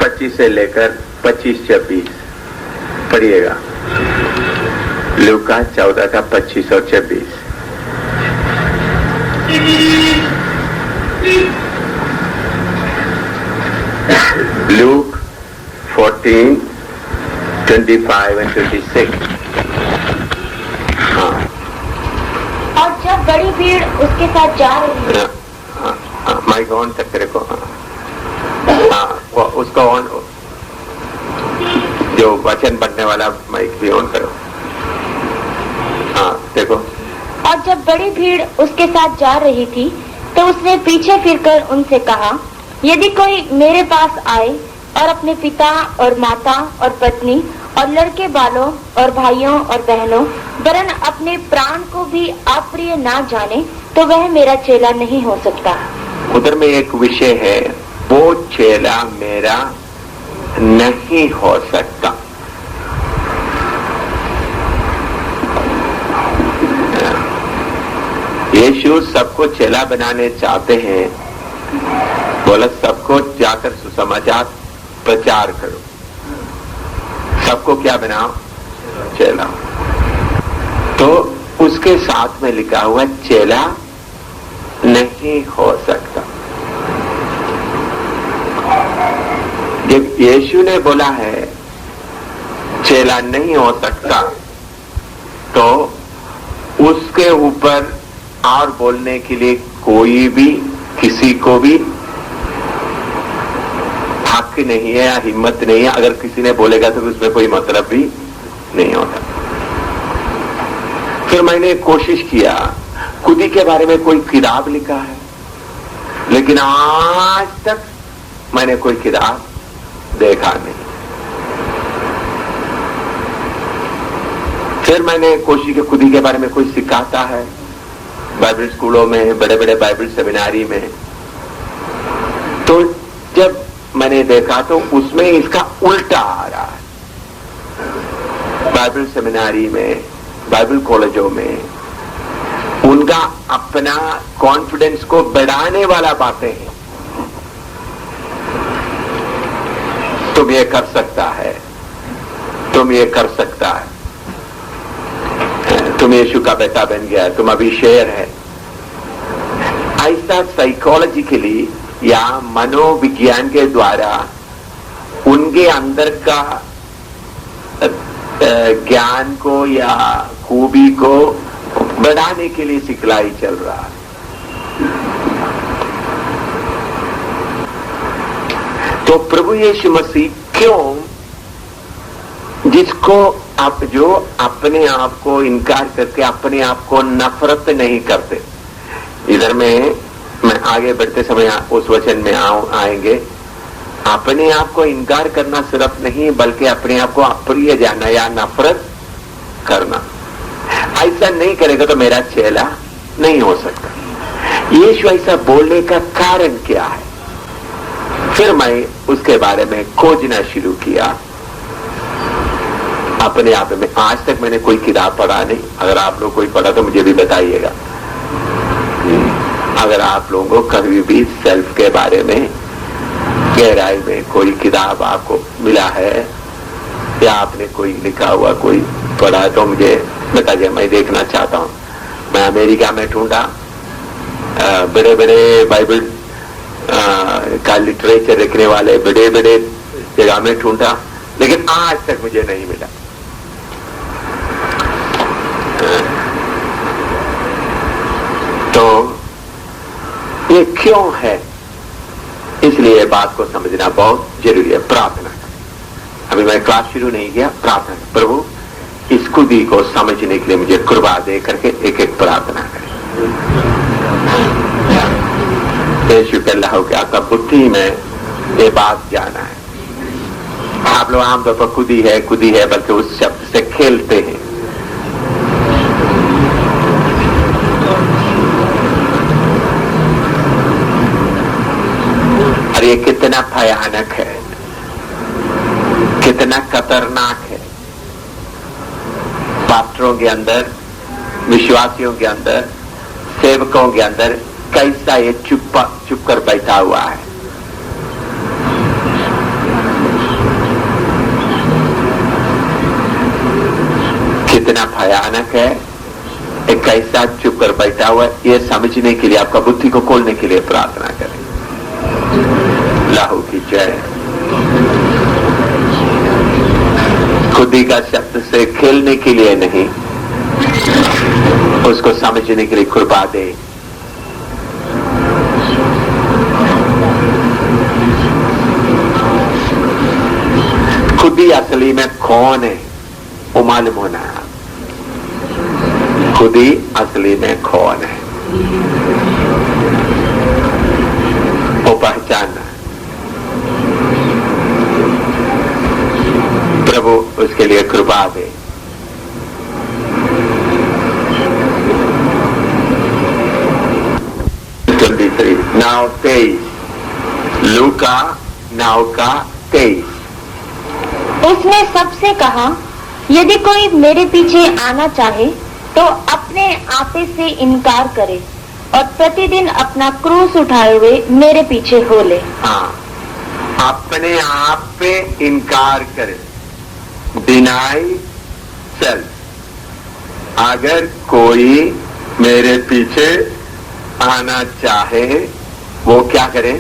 25 से लेकर 25-26 पढ़िएगा। लूका 14 का 25 और 26। Look 14, 25 and 26। हाँ। और जब बड़ी भीड़ उसके साथ जा रही है, माइक ऑन तक तेरे को। हाँ, उसको ऑन, जो वचन पढ़ने वाला माइक भी ऑन करो। हाँ देखो। और जब बड़ी भीड़ उसके साथ जा रही थी तो उसने पीछे फिरकर उनसे कहा, यदि कोई मेरे पास आए और अपने पिता और माता और पत्नी और लड़के बालों और भाइयों और बहनों वरन अपने प्राण को भी अप्रिय ना जाने तो वह मेरा चेला नहीं हो सकता। उधर में एक विषय है, वो चेला मेरा नहीं हो सकता। यीशु सबको चेला बनाने चाहते हैं। बोला सबको जाकर सुसमाचार प्रचार करो, सबको क्या बनाओ, चेला। तो उसके साथ में लिखा हुआ चेला नहीं हो सकता। जब यीशु ने बोला है चेला नहीं हो सकता, तो उसके ऊपर और बोलने के लिए कोई भी, किसी को भी हक नहीं है या हिम्मत नहीं है। अगर किसी ने बोलेगा तो उसमें कोई मतलब भी नहीं होता। फिर मैंने कोशिश किया, खुदी के बारे में कोई किताब लिखा है, लेकिन आज तक मैंने कोई किताब देखा नहीं। फिर मैंने कोशिश की, खुदी के बारे में कोई सिखाता है बाइबल स्कूलों में, बड़े बड़े बाइबल सेमिनारी में, तो जब मैंने देखा तो उसमें इसका उल्टा आ रहा है। बाइबल सेमिनारी में, बाइबल कॉलेजों में उनका अपना कॉन्फिडेंस को बढ़ाने वाला बातें हैं। तुम ये कर सकता है, तुम ये कर सकता है, तुम यीशु का बेटा बन गया, तुम अभी शेर है। ऐसा साइकोलॉजिकली या मनोविज्ञान के द्वारा उनके अंदर का ज्ञान को या खूबी को बढ़ाने के लिए सिखलाई चल रहा है। तो प्रभु यीशु मसीह क्यों, जिसको आप जो अपने आप को इनकार करके अपने आप को नफरत नहीं करते, इधर में मैं आगे बढ़ते समय उस वचन में आएंगे। अपने आप को इनकार करना सिर्फ नहीं, बल्कि अपने आप को अप्रिय जानना या नफरत करना, ऐसा नहीं करेगा तो मेरा चेला नहीं हो सकता। यीशु ऐसा बोलने का कारण क्या है? फिर मैं उसके बारे में खोजना शुरू किया अपने आप में। आज तक मैंने कोई किताब पढ़ा नहीं। अगर आप लोग कोई पढ़ा तो मुझे भी बताइएगा। अगर आप लोगों को कभी भी सेल्फ के बारे में गहराई में कोई किताब आपको मिला है या आपने कोई लिखा हुआ कोई पढ़ा तो मुझे बताइए, मैं देखना चाहता हूं। मैं अमेरिका में ढूंढा, बड़े बड़े बाइबल का लिटरेचर लिखने वाले बड़े बड़े जगह में ढूंढा, लेकिन आज तक मुझे नहीं मिला। तो ये क्यों है? इसलिए बात को समझना बहुत जरूरी है। प्रार्थना करें। अभी मैं क्लास शुरू नहीं किया, प्रार्थना करें। प्रभु इस खुदी को समझने के लिए मुझे कृपा दे करके एक एक प्रार्थना करें। यीशु के अल्लाह के आपका बुद्धि में ये बात जाना है। आप लोग आमतौर पर खुदी है बल्कि उस शब्द से खेलते हैं। और ये कितना भयानक है, कितना खतरनाक है। पास्टरों के अंदर, विश्वासियों के अंदर, सेवकों के अंदर कैसा ये चुप कर बैठा हुआ है। कितना भयानक है, एक कैसा चुप कर बैठा हुआ, ये समझने के लिए, आपका बुद्धि को खोलने के लिए प्रार्थना करें। लाहू की जय। खुदी का शब्द से खेलने के लिए नहीं, उसको समझने के लिए कृपा दे। खुदी असली में कौन है वो मालूम होना है। खुदी असली में कौन है वो पहचानना है। प्रभु उसके लिए कृपा दे। नाव 23, लूका 9 का 23। उसने सबसे कहा, यदि कोई मेरे पीछे आना चाहे तो अपने आपे से इनकार करे और प्रतिदिन अपना क्रूस उठाए हुए मेरे पीछे हो ले। हाँ, अपने आप पे इनकार करे, डिनाई सेल्फ। अगर कोई मेरे पीछे आना चाहे वो क्या करे?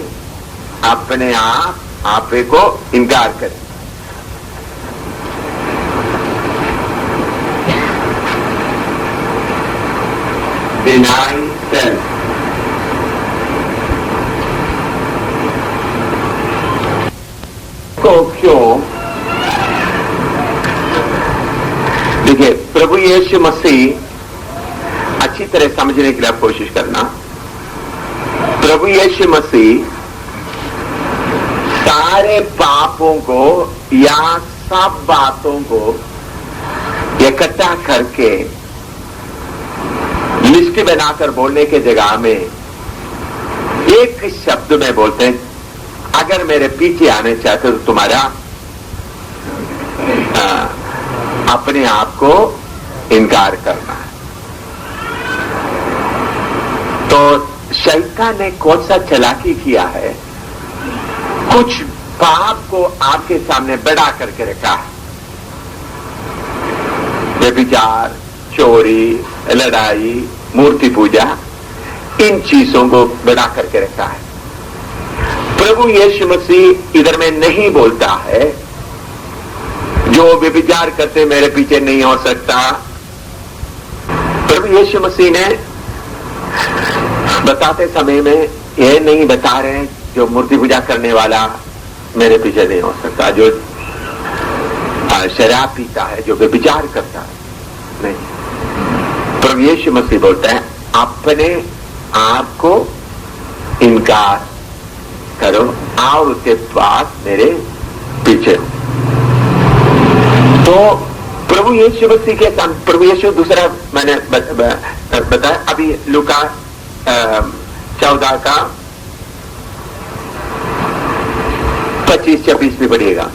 अपने आपे को इनकार करे। Deny self. को क्यों? देखिए, प्रभु यीशु मसीह अच्छी तरह समझने के लिए आप कोशिश करना। प्रभु यीशु मसीह सारे पापों को या सब बातों को इकट्ठा करके लिस्ट बनाकर बोलने के जगह में एक शब्द में बोलते हैं, अगर मेरे पीछे आने चाहते तो तुम्हारा अपने आप को इनकार करना है। तो शैतान ने कौन सा चालाकी किया है? कुछ पाप को आपके सामने बढ़ा करके रखा है। व्यभिचार, चोरी, लड़ाई, मूर्ति पूजा, इन चीजों को बढ़ा करके रखा है। प्रभु यीशु मसीह इधर में नहीं बोलता है जो व्यभिचार करते मेरे पीछे नहीं हो सकता। प्रभु यीशु मसीह ने बताते समय में ये नहीं बता रहे जो मूर्ति पूजा करने वाला मेरे पीछे नहीं हो सकता, जो शराब पीता है, जो व्यभिचार करता है, नहीं। प्रभु यीशु मसीह बोलता है अपने आप को इनकार करो और उसके पास मेरे पीछे। तो प्रभु यीशु मसीह के साथ प्रभु यीशु दूसरा मैंने बताया अभी लूका 14 का 25-26 भी पढ़िएगा।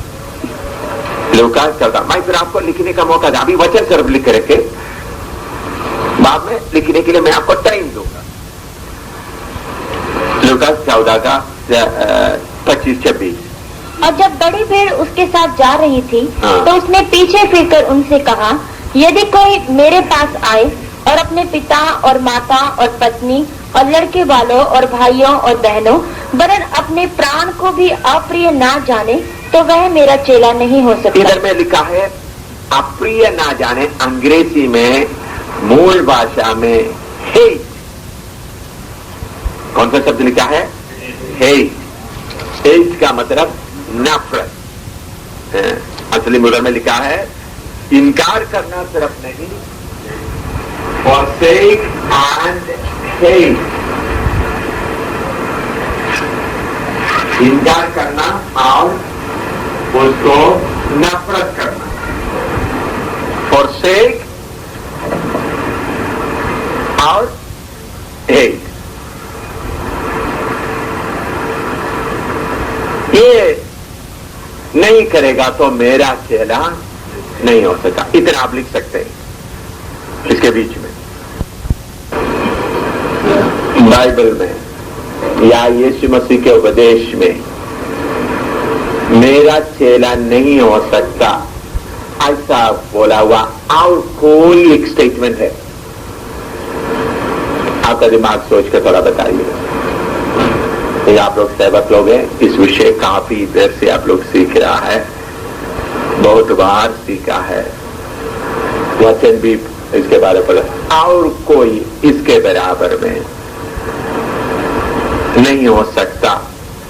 लूका 14। मैं फिर आपको लिखने का मौका था, अभी वचन सिर्फ लिख के रखे, बाद में लिखने के लिए मैं आपको टाइम दूंगा। लूका 14 का 25-26। और जब बड़ी भीड़ उसके साथ जा रही थी तो उसने पीछे फिरकर उनसे कहा, यदि कोई मेरे पास आए और अपने पिता और माता और पत्नी और लड़के वालों और भाइयों और बहनों वरन अपने प्राण को भी अप्रिय ना जाने तो वह मेरा चेला नहीं हो सकता। इधर में लिखा है अप्रिय ना जाने, अंग्रेजी में मूल भाषा में हेट। कौन सा शब्द लिखा है? हेट। हेट का मतलब नफरत। असली मुद्रा में लिखा है इनकार करना सिर्फ नहीं, forsake and hate। इनकार करना और उसको नफरत करना। forsake और hate। ये नहीं करेगा तो मेरा चेला नहीं हो सका। इतना आप लिख सकते हैं इसके बीच में। बाइबल में या यीशु मसीह के उपदेश में मेरा चेला नहीं हो सकता ऐसा बोला हुआ और कोई एक स्टेटमेंट है? आपका दिमाग सोच कर थोड़ा बताइए। ये आप लोग सेवक लोग हैं, इस विषय काफी देर से आप लोग सीख रहा है, बहुत बार सीखा है, वचन भी इसके बारे में, और कोई इसके बराबर में नहीं हो सकता।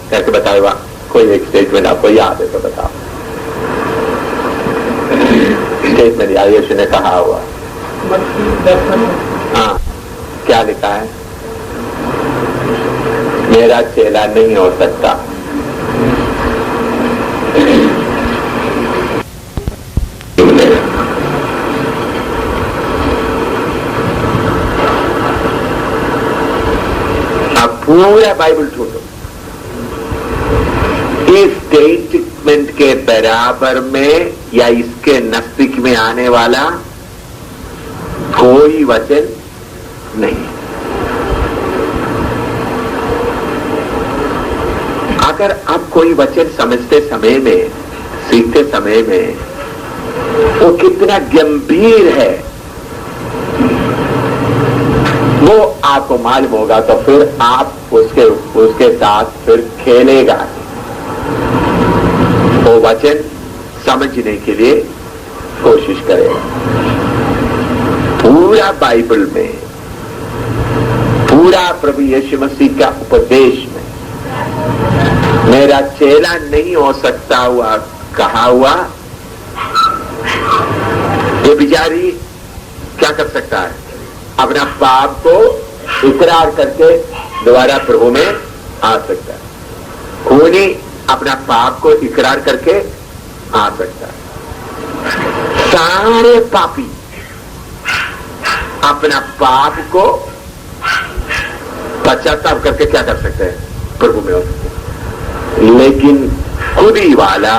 कैसे बताएगा? कोई एक स्टेटमेंट आपको याद है तो बताओ। स्टेटमेंट यीशु ने कहा हुआ, हाँ, क्या लिखा है? मेरा चेला नहीं हो सकता। अब पूरा बाइबल छोड़ो, इस स्टेटमेंट के बराबर में या इसके नजदीक में आने वाला कोई वचन नहीं। अगर आप कोई वचन समझते समय में, सीखते समय में वो कितना गंभीर है वो आपको मालूम होगा, तो फिर आप उसके साथ फिर खेलेगा। वो वचन समझने के लिए कोशिश करेगा। पूरा बाइबल में, पूरा प्रभु यीशु मसीह का उपदेश में मेरा चेला नहीं हो सकता हुआ कहा हुआ, ये बिचारी क्या कर सकता है? अपना पाप को इकरार करके दोबारा प्रभु में आ सकता है। खूनी अपना पाप को इकरार करके आ सकता है। सारे पापी अपना पाप को पश्चाताप करके क्या कर सकते हैं? प्रभु में हो सकते हैं। लेकिन खुदी वाला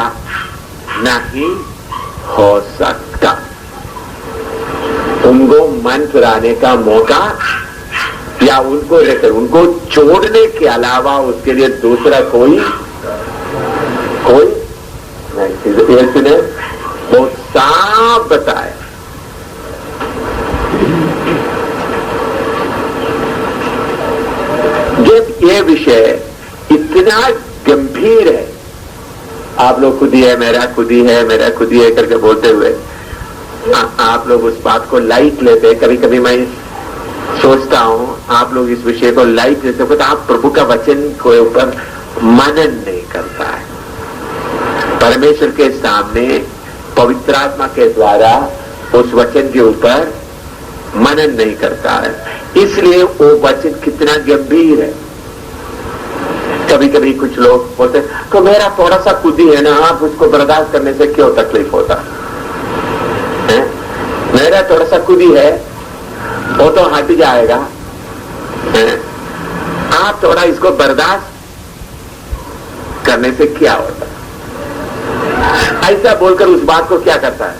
नहीं हो सकता। उनको मन फिराने का मौका या उनको लेकर उनको छोड़ने के अलावा उसके लिए दूसरा कोई नहीं। यीशु ने बहुत साफ बताया। जब ये विषय इतना गंभीर है, आप लोग खुद ही है, मेरा खुद ही है, मेरा खुद ही है करके बोलते हुए आप लोग उस बात को लाइट लेते हैं। कभी कभी मैं सोचता हूं आप लोग इस विषय को लाइट लेते हो, तो आप प्रभु का वचन के ऊपर मनन नहीं करता है। परमेश्वर के सामने पवित्र आत्मा के द्वारा उस वचन के ऊपर मनन नहीं करता है, इसलिए वो वचन कितना गंभीर है। कभी कभी कुछ लोग बोलते तो मेरा थोड़ा सा खुद ही है ना, आप उसको बर्दाश्त करने से क्यों तकलीफ होता है? मेरा थोड़ा सा खुद ही है, वो तो हट जाएगा, आप थोड़ा इसको बर्दाश्त करने से क्या होता है? ऐसा बोलकर उस बात को क्या करता है?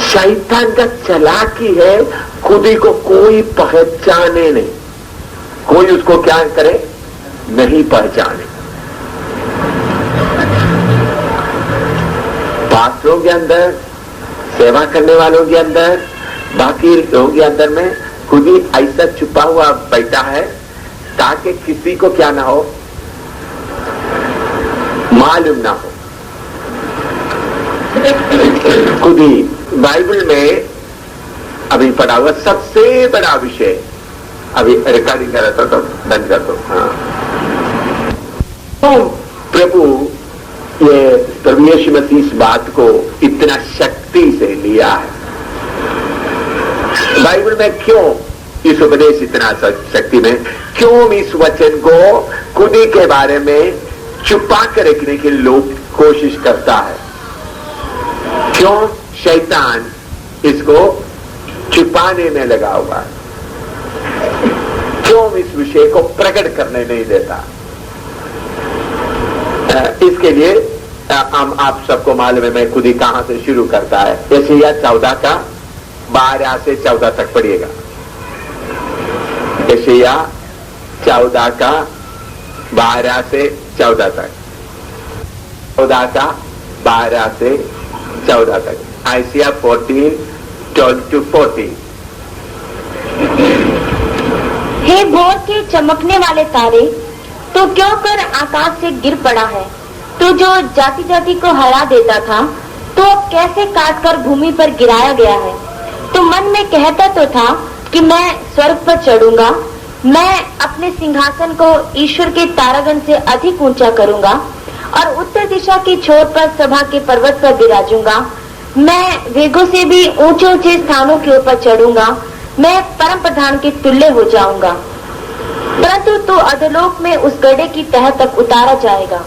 शैतान का चालाकी है, खुदी को कोई पहचाने नहीं, कोई उसको क्या करे? नहीं पहचाने। पास्टरों के अंदर, सेवा करने वालों के अंदर, बाकी लोगों के अंदर में खुद ही ऐसा छुपा हुआ बैठा है ताकि किसी को क्या ना हो, मालूम ना हो। खुद ही बाइबल में अभी पढ़ा हुआ सबसे बड़ा विषय, अभी रिकॉर्डिंग कर रहा था तो बंद कर दो। हाँ, तो प्रभु यीशु मसीह इस बात को इतना शक्ति से लिया है। बाइबल में क्यों इस उपदेश इतना शक्ति में, क्यों इस वचन को खुदी के बारे में छुपा कर रखने के लोग कोशिश करता है? क्यों शैतान इसको छुपाने में लगा हुआ है? क्यों इस विषय को प्रकट करने नहीं देता? इसके लिए हम आप सबको मालूम है, मैं खुद ही कहां से शुरू करता है। यशायाह 14 का 12 से 14 तक पढ़िएगा। यशायाह 14 का 12 से 14 तक। 14 का 12 से 14 तक, आइसिया 14, 12 to 14। हे भोर के चमकने वाले तारे, तू क्यों कर आकाश से गिर पड़ा है? तू जो जाति जाति को हरा देता था, तो अब कैसे काट कर भूमि पर गिराया गया है? तू मन में कहता तो था कि मैं स्वर्ग पर चढ़ूंगा, मैं अपने सिंहासन को ईश्वर के तारागण से अधिक ऊंचा करूंगा और उत्तर दिशा की छोर पर सभा के पर्वत पर विराजूंगा। मैं वेगों से भी ऊंचे ऊंचे स्थानों के ऊपर चढ़ूंगा, मैं परम प्रधान के तुल्य हो जाऊंगा। परंतु तू अधोलोक में उस गड्ढे की तह तक उतारा जाएगा।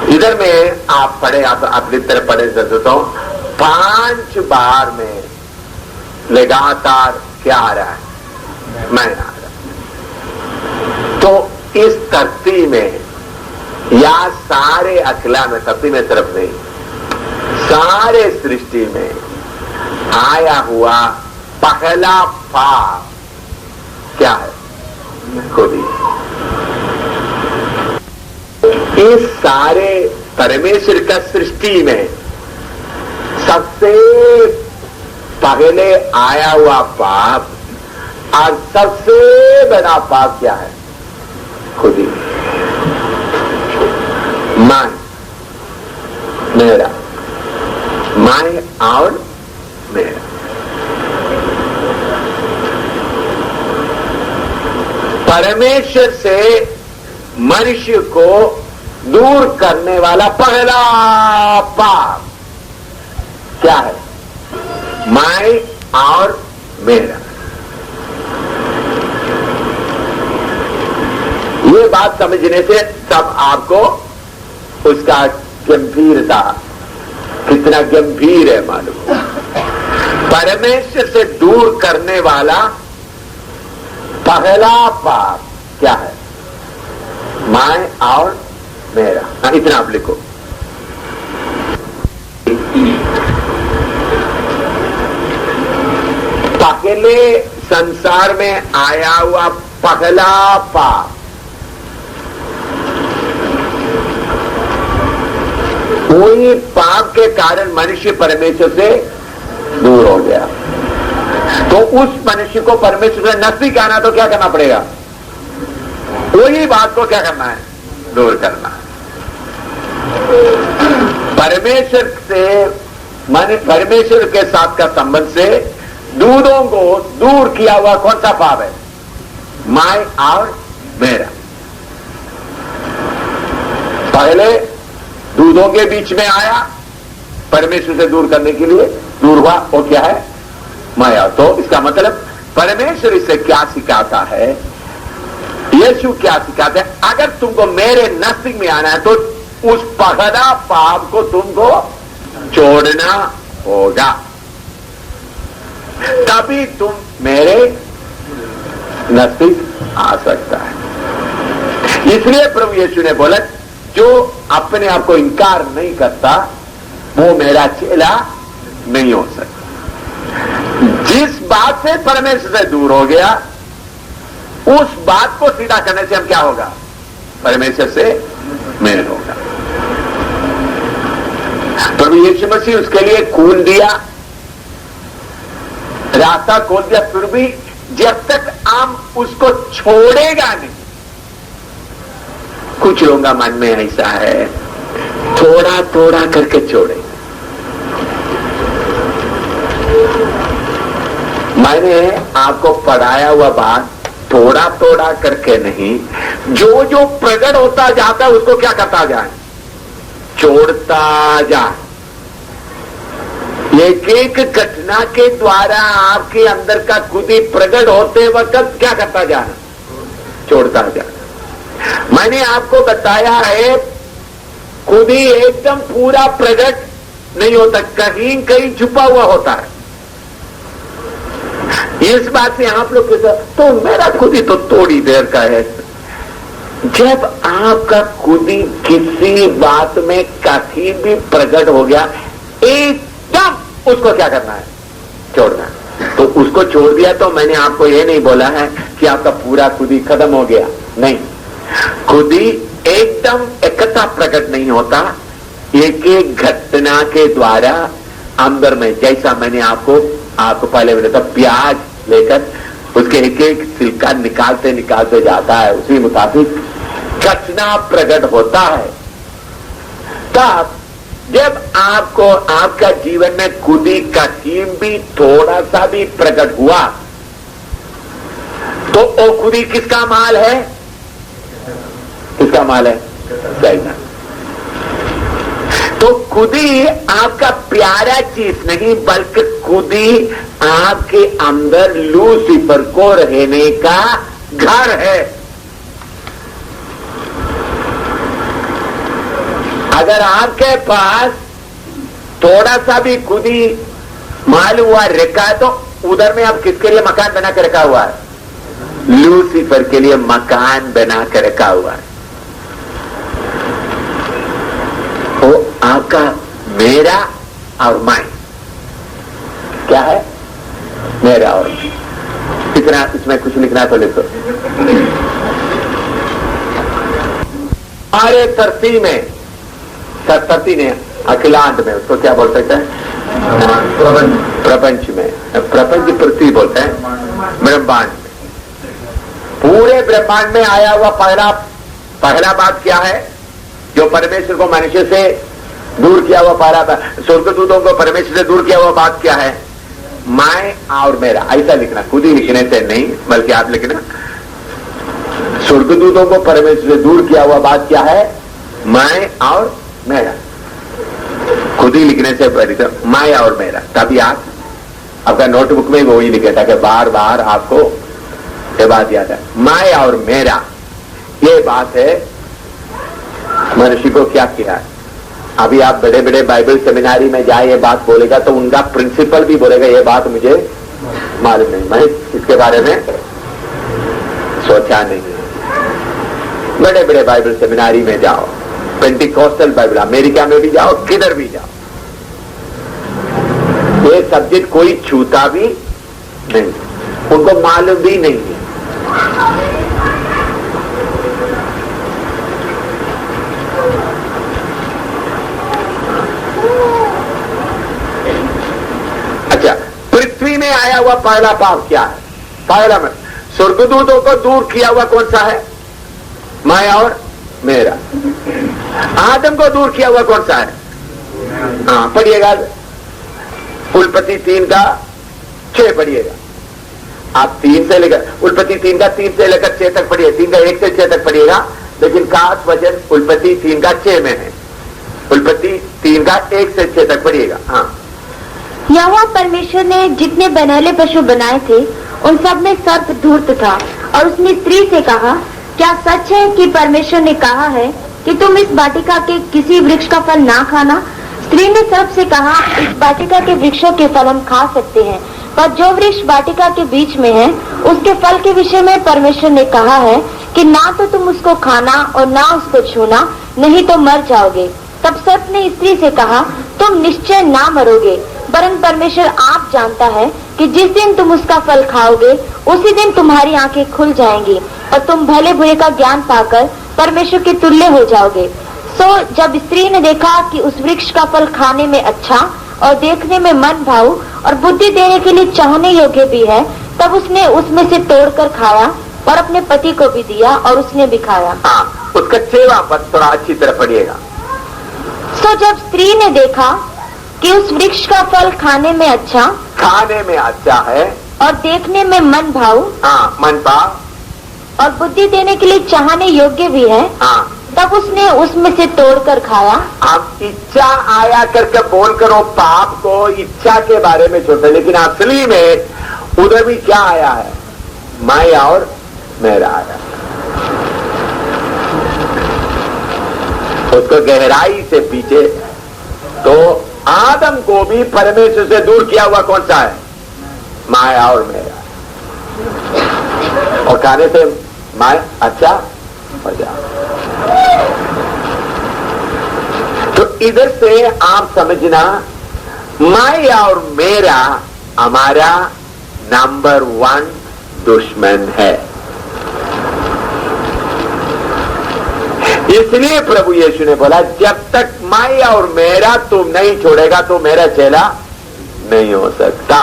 इधर में आप पढ़े, आप अपनी तरह पढ़े तो 5 बार में लगातार क्या आ रहा है? मैं आ रहा। तो इस धरती में या सारे अखिला में, धरती में तरफ नहीं, सारे सृष्टि में आया हुआ पहला पाप क्या है? खुदी। इस सारे परमेश्वर का सृष्टि में सबसे पहले आया हुआ पाप और सबसे बड़ा पाप क्या है? खुदी। मैं, मेरा, मैं और मेरा। परमेश्वर से मनुष्य को दूर करने वाला पहला पाप क्या है? मैं और मेरा। ये बात समझने से तब आपको उसका गंभीरता कितना गंभीर है मालूम। परमेश्वर से दूर करने वाला पहला पाप क्या है? मैं और मेरा। इतना आप लिखो। पहले संसार में आया हुआ पहला पाप, वही पाप के कारण मनुष्य परमेश्वर से दूर हो गया। तो उस मनुष्य को परमेश्वर से नजदीक आना तो क्या करना पड़ेगा? वही बात को क्या करना है? दूर करना है। परमेश्वर से परमेश्वर के साथ का संबंध से दूधों को दूर किया हुआ कौन सा पाप है? मैं और मेरा। पहले दूधों के बीच में आया, परमेश्वर से दूर करने के लिए दूर हुआ, वो क्या है? माया। तो इसका मतलब परमेश्वर इससे क्या सिखाता है? यीशु क्या सिखाते हैं? अगर तुमको मेरे नजदीक में आना है तो उस पहला पाप को तुमको छोड़ना होगा, तभी तुम मेरे नजदीक आ सकता है। इसलिए प्रभु यीशु ने बोला, जो अपने आप को इनकार नहीं करता वो मेरा चेला नहीं हो सकता। जिस बात से परमेश्वर से दूर हो गया, उस बात को सीधा करने से हम क्या होगा? परमेश्वर से मेल होगा। प्रभु यीशु मसीह उसके लिए खून दिया, रास्ता खोल दिया, फिर भी जब तक हम उसको छोड़ेगा नहीं। कुछ लोगों का मन में ऐसा है, थोड़ा थोड़ा करके छोड़े। मैंने आपको पढ़ाया हुआ बात थोड़ा थोड़ा करके नहीं, जो जो प्रकट होता जाता है उसको क्या करता जाए? छोड़ता जाए। एक एक घटना के द्वारा आपके अंदर का खुद ही प्रकट होते वक्त क्या करता जाना? छोड़ता जाना। मैंने आपको बताया है, खुद ही एकदम पूरा प्रकट नहीं होता, कहीं कहीं छुपा हुआ होता है। इस बात से आप लोग के साथ तो मेरा खुद ही तो थोड़ी देर का है। जब आपका खुद ही किसी बात में कहीं भी प्रकट हो गया, एकदम उसको क्या करना है? छोड़ना। तो उसको छोड़ दिया तो मैंने आपको ये नहीं बोला है कि आपका पूरा खुद ही खत्म हो गया, नहीं। खुद ही एकदम 71 सा प्रकट नहीं होता, एक एक घटना के द्वारा अंदर में, जैसा मैंने आपको पहले बताया था, प्याज लेकर उसके एक एक छिलका निकालते निकालते जाता है, उसी मुताबिक घटना प्रकट होता है। तब जब आपको आपका जीवन में खुदी का टीम भी थोड़ा सा भी प्रकट हुआ तो वो खुदी किसका माल है? किसका माल है? सैतान। तो खुदी आपका प्यारा चीज नहीं, बल्कि खुदी आपके अंदर लूसीफर को रहने का घर है। अगर आपके पास थोड़ा सा भी खुदी माल हुआ रखा है तो उधर में आप किसके लिए मकान बना कर रखा हुआ है? लूसीफर के लिए मकान बना कर रखा हुआ है। वो आपका मेरा और मैं, क्या है? मेरा और इतना, इसमें कुछ लिखना तो लिखो। अरे धरती में, धरती ने अखिलांड में, उसको क्या बोल सकते हैं? प्रपंच में, प्रपंच पृथ्वी बोलते हैं, ब्रह्मांड में, पूरे ब्रह्मांड में आया हुआ पहला बात क्या है? जो परमेश्वर को मनुष्य से दूर किया हुआ पहला, स्वर्गदूतों को परमेश्वर से दूर किया हुआ बात क्या है? मैं और मेरा। ऐसा लिखना, खुद ही लिखने से नहीं, बल्कि आप लिखना, स्वर्गदूतों को परमेश्वर से दूर किया हुआ बात क्या है? मैं और मेरा। खुद ही लिखने से मैं और मेरा। तभी आप आपका नोटबुक में वो ही लिखे ताकि बार बार आपको ये बात याद है। मैं और मेरा, ये बात है मनुष्य को क्या किया है। अभी आप बड़े बड़े बाइबल सेमिनारी में जाए ये बात बोलेगा तो उनका प्रिंसिपल भी बोलेगा ये बात मुझे मालूम नहीं, मैं इसके बारे में सोचा नहीं। बड़े बड़े बाइबल सेमिनारी में जाओ, पेंटिकॉस्टल बाइबल, अमेरिका में भी जाओ, किधर भी जाओ, ये सब्जेक्ट कोई छूता भी नहीं, उनको मालूम भी नहीं है। अच्छा, पृथ्वी में आया हुआ पहला पाप क्या है? पहला में स्वर्गदूतों को दूर किया हुआ कौन सा है? मैं और मेरा। आदम को दूर किया हुआ कौन सा है? हाँ, पढ़िएगा, उत्पत्ति 3:6 पढ़िएगा। आप 3 से लेकर, उत्पत्ति 3 से लेकर 6 तक पढ़िए, 1 से 6 तक पढ़िएगा, लेकिन खास वचन उत्पत्ति 3:6 में है। उत्पत्ति 3:1 से 6 तक पढ़िएगा। हाँ, यहोवा परमेश्वर ने जितने बनैले पशु बनाए थे उन सब में सर्प धूर्त था, और उसने स्त्री से कहा, क्या सच है कि परमेश्वर ने कहा है कि तुम इस वाटिका के किसी वृक्ष का फल ना खाना? स्त्री ने सर्प से कहा, इस वाटिका के वृक्षों के फल हम खा सकते हैं, पर जो वृक्ष वाटिका के बीच में है उसके फल के विषय में परमेश्वर ने कहा है कि ना तो तुम उसको खाना और ना उसको छूना, नहीं तो मर जाओगे। तब सर्प ने स्त्री से कहा, तुम निश्चय ना मरोगे, वरन परमेश्वर आप जानता है कि जिस दिन तुम उसका फल खाओगे उसी दिन तुम्हारी आंखें खुल जाएंगी और तुम भले बुरे का ज्ञान पाकर परमेश्वर के तुल्य हो जाओगे। सो जब स्त्री ने देखा कि उस वृक्ष का फल खाने में अच्छा और देखने में मन भाऊ और बुद्धि देने के लिए चाहने योग्य भी है, तब उसने उसमें से तोड़कर खाया और अपने पति को भी दिया और उसने भी खाया। हाँ, उसका 6वां पद थोड़ा अच्छी तरह पढ़िएगा। सो जब स्त्री ने देखा कि उस वृक्ष का फल खाने में अच्छा है और देखने में मन भाऊ, हाँ, मन भाव और बुद्धि देने के लिए चाहने योग्य भी है, हाँ, तब उसने उसमें से तोड़कर खाया। आप इच्छा आया करके बोल करो पाप को, इच्छा के बारे में छोड़ते, लेकिन असली में उधर भी क्या आया है? मैं और मेरा आया। उसको गहराई से पीछे तो आदम को भी परमेश्वर से दूर किया हुआ कौन सा है? माया और मेरा। और खाने से माया अच्छा हो जा। तो इधर से आप समझना, माया और मेरा हमारा नंबर 1 दुश्मन है। इसलिए प्रभु यीशु ने बोला, जब तक मैं और मेरा तुम नहीं छोड़ेगा तो मेरा चेला नहीं हो सकता।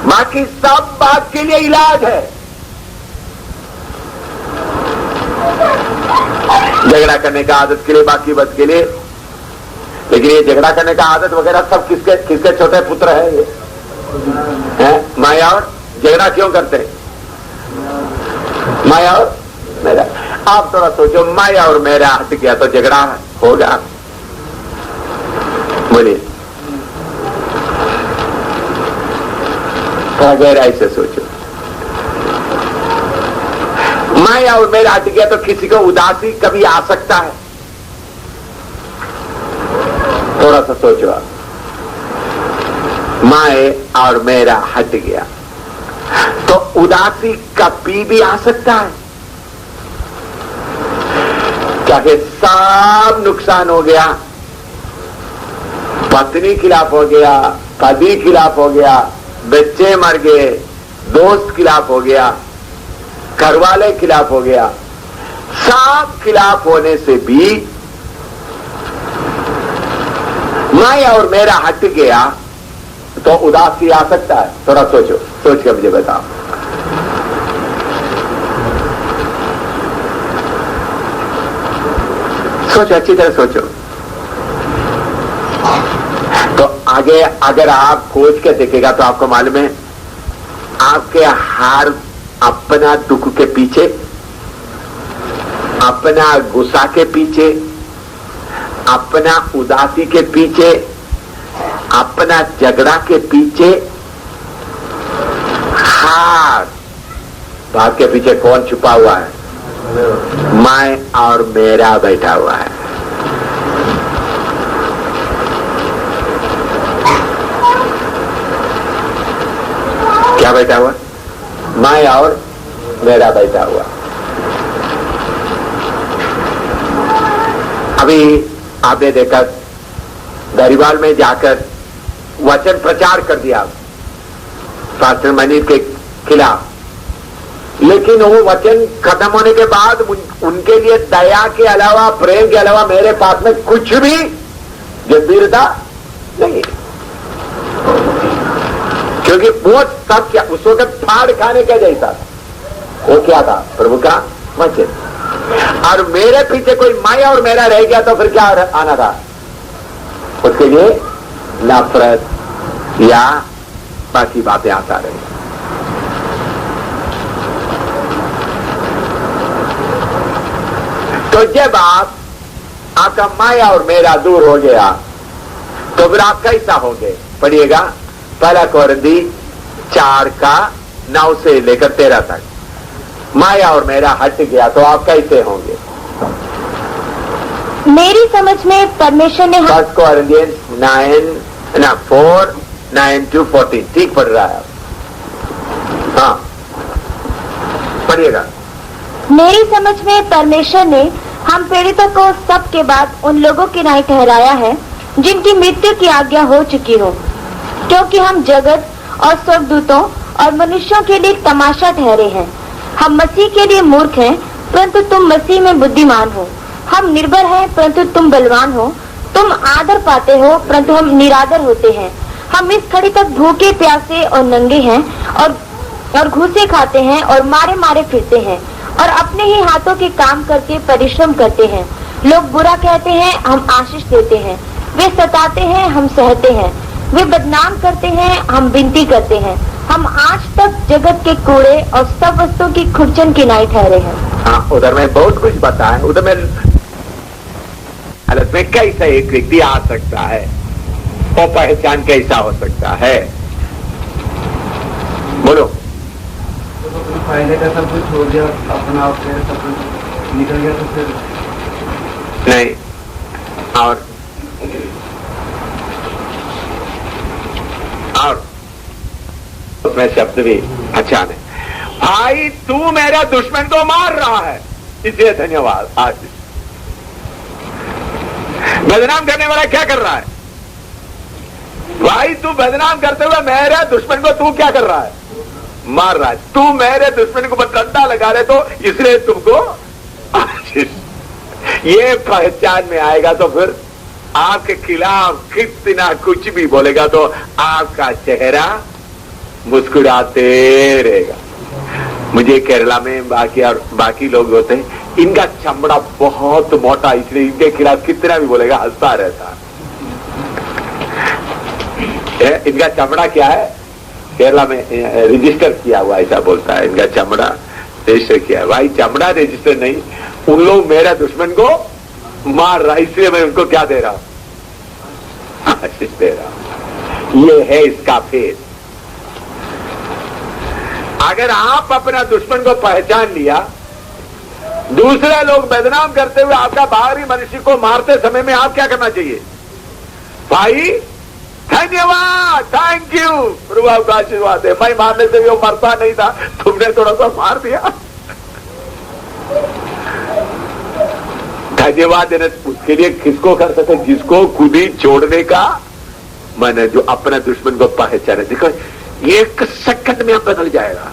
बाकी सब बात के लिए इलाज है। झगड़ा करने का आदत के लिए, बाकी बात के लिए, लेकिन ये झगड़ा करने का आदत वगैरह सब किसके किसके छोटे पुत्र है? ये है माया और झगड़ा क्यों करते हैं? माया और मेरा। आप थोड़ा सोचो, माया और मेरा हट गया तो झगड़ा होगा? बोलिए, थोड़ा गहराई से सोचो। माया और मेरा हट गया तो किसी को उदासी कभी आ सकता है? थोड़ा सा सोचो आप। मैं और मेरा हट गया तो उदासी कभी भी आ सकता है? चाहे सब नुकसान हो गया, पत्नी खिलाफ हो गया, पति खिलाफ हो गया, बच्चे मर गए, दोस्त खिलाफ हो गया, घर वाले खिलाफ हो गया, सब खिलाफ होने से भी मैं और मेरा हट गया तो उदासी आ सकता है? थोड़ा सोचो, सोच के मुझे बताओ। सोचो, अच्छी तरह सोचो। तो आगे अगर आप खोज के देखेगा तो आपको मालूम है, आपके हर अपना दुख के पीछे, अपना गुस्सा के पीछे, अपना उदासी के पीछे, अपना झगड़ा के पीछे, हर बात के पीछे कौन छुपा हुआ है? मैं और मेरा बैठा हुआ है। क्या बैठा हुआ? मैं और मेरा बैठा हुआ। अभी आपने देखा, गरीबाल में जाकर वचन प्रचार कर दिया पास्टर मनीष के खिलाफ, लेकिन वो वचन खत्म होने के बाद उनके लिए दया के अलावा, प्रेम के अलावा मेरे पास में कुछ भी गंभीरता नहीं, क्योंकि वो सब क्या उस वक्त फाड़ खाने का जैसा वो क्या था? प्रभु का वचन। और मेरे पीछे कोई माया और मेरा रह गया तो फिर क्या आना था? उसके लिए नफरत या बाकी बातें आता रही। तो जब आपका माया और मेरा दूर हो गया तो फिर आप कैसा होंगे? पढ़िएगा, पहला कोरिन्थी 4:9 से लेकर 13 तक। माया और मेरा हट गया तो आप कैसे होंगे? मेरी समझ में परमेश्वर ने 1 कोरिन्थियंस 4:9-14। ठीक पढ़ रहा है आप? हाँ, पढ़िएगा। मेरी समझ में परमेश्वर ने हम पीड़ितों को सब के बाद उन लोगों की नाई ठहराया है जिनकी मृत्यु की आज्ञा हो चुकी हो, क्योंकि हम जगत और स्वर्गदूतों और मनुष्यों के लिए तमाशा ठहरे हैं। हम मसीह के लिए मूर्ख हैं, परंतु तुम मसीह में बुद्धिमान हो। हम निर्बल हैं, परंतु तुम बलवान हो। तुम आदर पाते हो, परंतु हम निरादर होते हैं। हम इस घड़ी तक भूखे, प्यासे और नंगे हैं, और घूसे खाते हैं और मारे मारे फिरते हैं, और अपने ही हाथों के काम करके परिश्रम करते हैं। लोग बुरा कहते हैं, हम आशीष देते हैं। वे सताते हैं, हम सहते हैं। वे बदनाम करते हैं, हम विनती करते हैं। हम आज तक जगत के कूड़े और सब वस्तुओं की खुरचन की नाई ठहरे हैं। हाँ, उधर में बहुत कुछ बताया। उधर में हालत में कैसा एक व्यक्ति आ सकता है, वो पहचान कैसा हो सकता है? बोलो। फायदे का सब कुछ हो गया, अपना सब कुछ निकल गया तो फिर नहीं। और उसमें शब्द भी अच्छा नहीं। भाई तू मेरे दुश्मन को मार रहा है, इसलिए धन्यवाद। आज बदनाम करने वाला क्या कर रहा है? भाई तू बदनाम करते हुए मेरे दुश्मन को तू क्या कर रहा है? मार रहा है। तू मेरे दुश्मन को डंडा लगा रहे तो इसलिए तुमको आशीष, ये पहचान में आएगा तो फिर आपके खिलाफ कितना कुछ भी बोलेगा तो आपका चेहरा मुस्कुराते रहेगा। मुझे केरला में बाकी लोग होते हैं, इनका चमड़ा बहुत मोटा, इसलिए इनके खिलाफ कितना भी बोलेगा हंसता रहता है। इनका चमड़ा क्या है, केरला में रजिस्टर किया हुआ ऐसा बोलता है, इनका चमड़ा रजिस्टर किया है। भाई चमड़ा रजिस्टर नहीं, उन लोग मेरा दुश्मन को मार रहा, इसलिए मैं उनको क्या दे रहा हूं, आशीष दे रहा हूं। ये है इसका फेस। अगर आप अपना दुश्मन को पहचान लिया, दूसरे लोग बदनाम करते हुए आपका बाहरी मनुष्य को मारते समय में आप क्या करना चाहिए, भाई धन्यवाद, थैंक यू, प्रभु आपका आशीर्वाद है, मैं मारने से भी वो मरता नहीं था, तुमने थोड़ा सा मार दिया। धन्यवाद देना उसके लिए किसको कर सकते, जिसको खुद ही छोड़ने का मन है, जो अपना दुश्मन को पहचाने। देखो एक सेकंड में आप बदल जाएगा,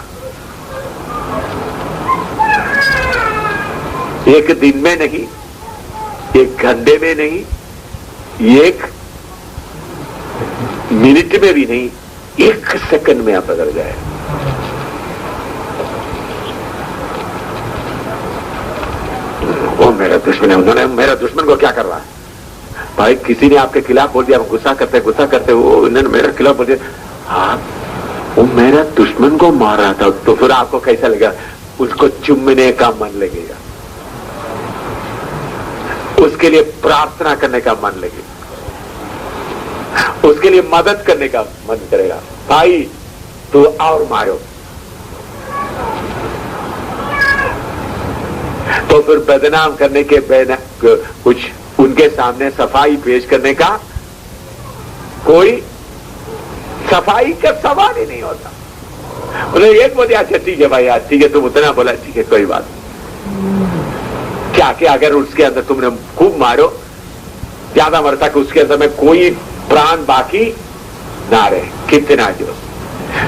एक दिन में नहीं, एक घंटे में नहीं, एक मिनट में भी नहीं, एक सेकंड में आप बदल जाए। वो मेरा दुश्मन है, उन्होंने मेरा दुश्मन को क्या कर रहा है, भाई किसी ने आपके खिलाफ बोल दिया, गुस्सा करते वो उन्होंने मेरे खिलाफ बोल दिया, आप वो मेरा दुश्मन को मार रहा था, तो फिर आपको कैसा लगेगा, उसको चुम्बने का मन लगेगा, उसके लिए प्रार्थना करने का मन लगेगा, उसके लिए मदद करने का मन करेगा, भाई तो और मारो। तो फिर बदनाम करने के कुछ उनके सामने सफाई पेश करने का कोई सफाई का सवाल ही नहीं होता। उन्हें एक बोले अच्छा ठीक है भाई, आज ठीक है, तुम उतना बोला, ठीक है कोई बात क्या, कि अगर उसके अंदर तुमने खूब मारो, ज्यादा मरता कि उसके अंदर में कोई प्राण बाकी ना रहे, कितना जो।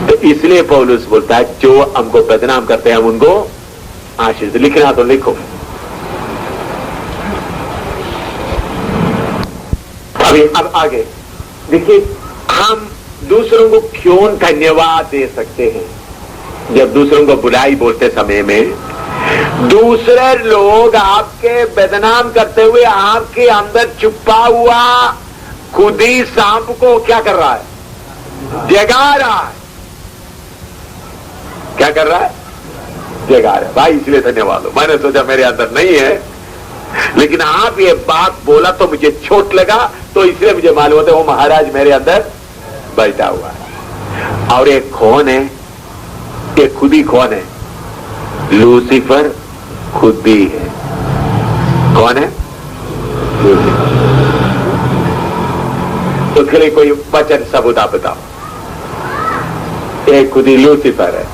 तो इसलिए पौलुस बोलता है जो हमको बदनाम करते हैं हम उनको आशीष। लिखना तो लिखो। अब आगे देखिए, हम दूसरों को क्यों धन्यवाद दे सकते हैं। जब दूसरों को बुराई बोलते समय में दूसरे लोग आपके बदनाम करते हुए आपके अंदर छुपा हुआ खुद ही सांप को क्या कर रहा है, जगा रहा है। क्या कर रहा है, जगा रहा है। भाई इसलिए धन्यवाद हो, मैंने सोचा मेरे अंदर नहीं है, लेकिन आप ये बात बोला तो मुझे चोट लगा, तो इसलिए मुझे मालूम होता है वो महाराज मेरे अंदर बैठा हुआ है। और ये कौन है, ये खुद ही कौन है, लूसीफर खुद ही है। कौन है, लूसीफर। उसके लिए कोई वचन सबूत आप बताओ। ये खुद ही लूसीफर है।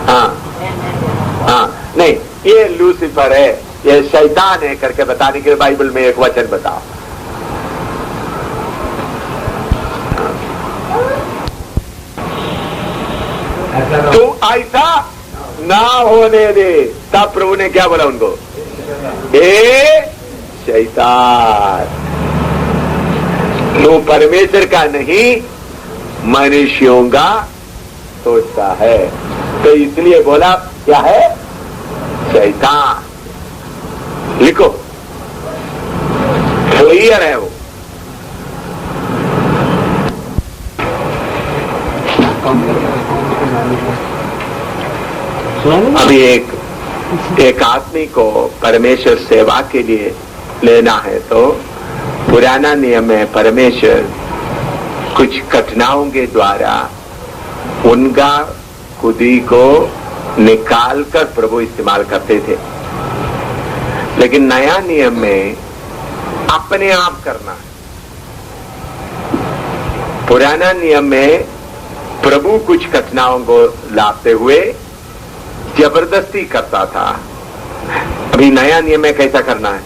हाँ नहीं, ये लूसीफर है, ये शैतान है करके बताने के लिए बाइबल में एक वचन बताओ। तू ऐसा ना होने दे। तब प्रभु ने क्या बोला उनको, ए शैतान, तू परमेश्वर का नहीं मनुष्यों का सोचता है। तो इसलिए बोला क्या है, शैतान। लिखो, क्लियर है वो। अभी एक आदमी को परमेश्वर सेवा के लिए लेना है तो पुराना नियम में परमेश्वर कुछ घटनाओं के द्वारा उनका खुदी को निकालकर प्रभु इस्तेमाल करते थे। लेकिन नया नियम में अपने आप करना है। पुराना नियम में प्रभु कुछ घटनाओं को लाते हुए जबरदस्ती करता था। अभी नया नियम में कैसा करना है,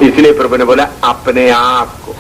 इसलिए प्रभु ने बोला अपने आप को।